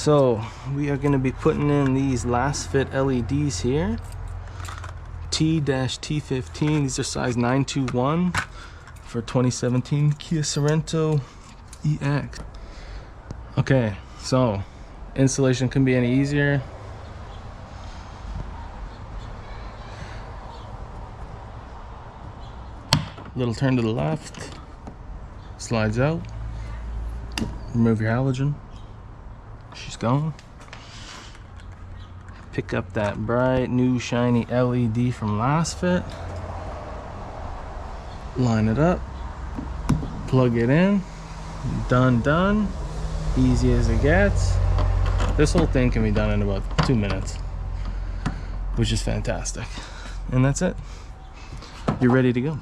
So we are going to be putting in these Lasfit LEDs here, T-T15. These are size 921 for 2017 Kia Sorento EX. Okay, so installation couldn't be any easier. Little turn to the left, slides out, remove your halogen. She's gone. Pick up that bright new shiny LED from Lasfit, line it up, plug it in, done. Easy as it gets. This whole thing can be done in about 2 minutes, which is fantastic. And that's it. You're ready to go.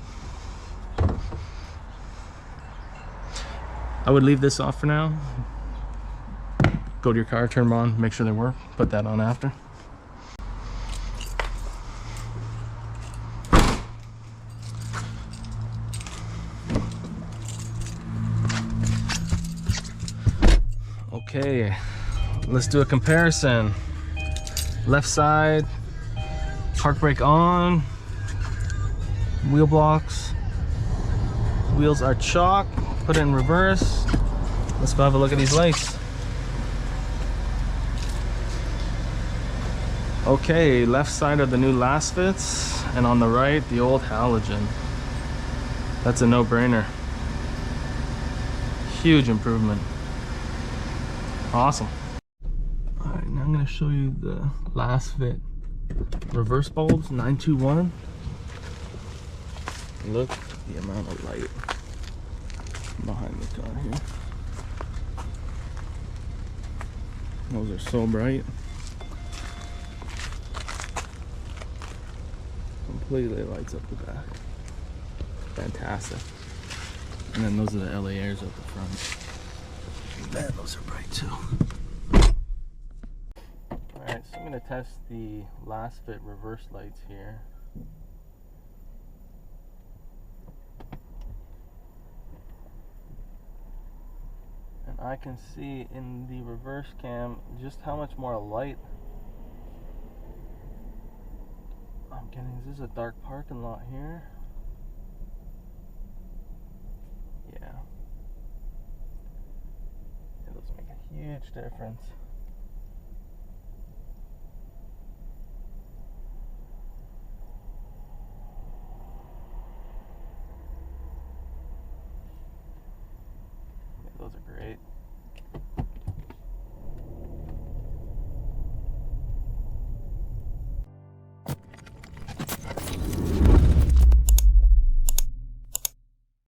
I would leave this off for now. Go to your car, turn them on, make sure they work, put that on after. Okay, let's do a comparison. Left side, park brake on, wheel blocks, wheels are chalk, put it in reverse. Let's go have a look at these lights. Okay, left side are the new Lasfits, and on the right, the old halogen. That's a no-brainer. Huge improvement. Awesome. Alright, now I'm going to show you the Lasfit reverse bulbs, 921. Look at the amount of light behind the car here. Those are so bright. Completely lights up the back. Fantastic. And then those are the LA airs up the front. Man, those are bright too. Alright, so I'm going to test the Lasfit reverse lights here. And I can see in the reverse cam just how much more light I'm getting. Is this a dark parking lot here? Yeah. Those make a huge difference.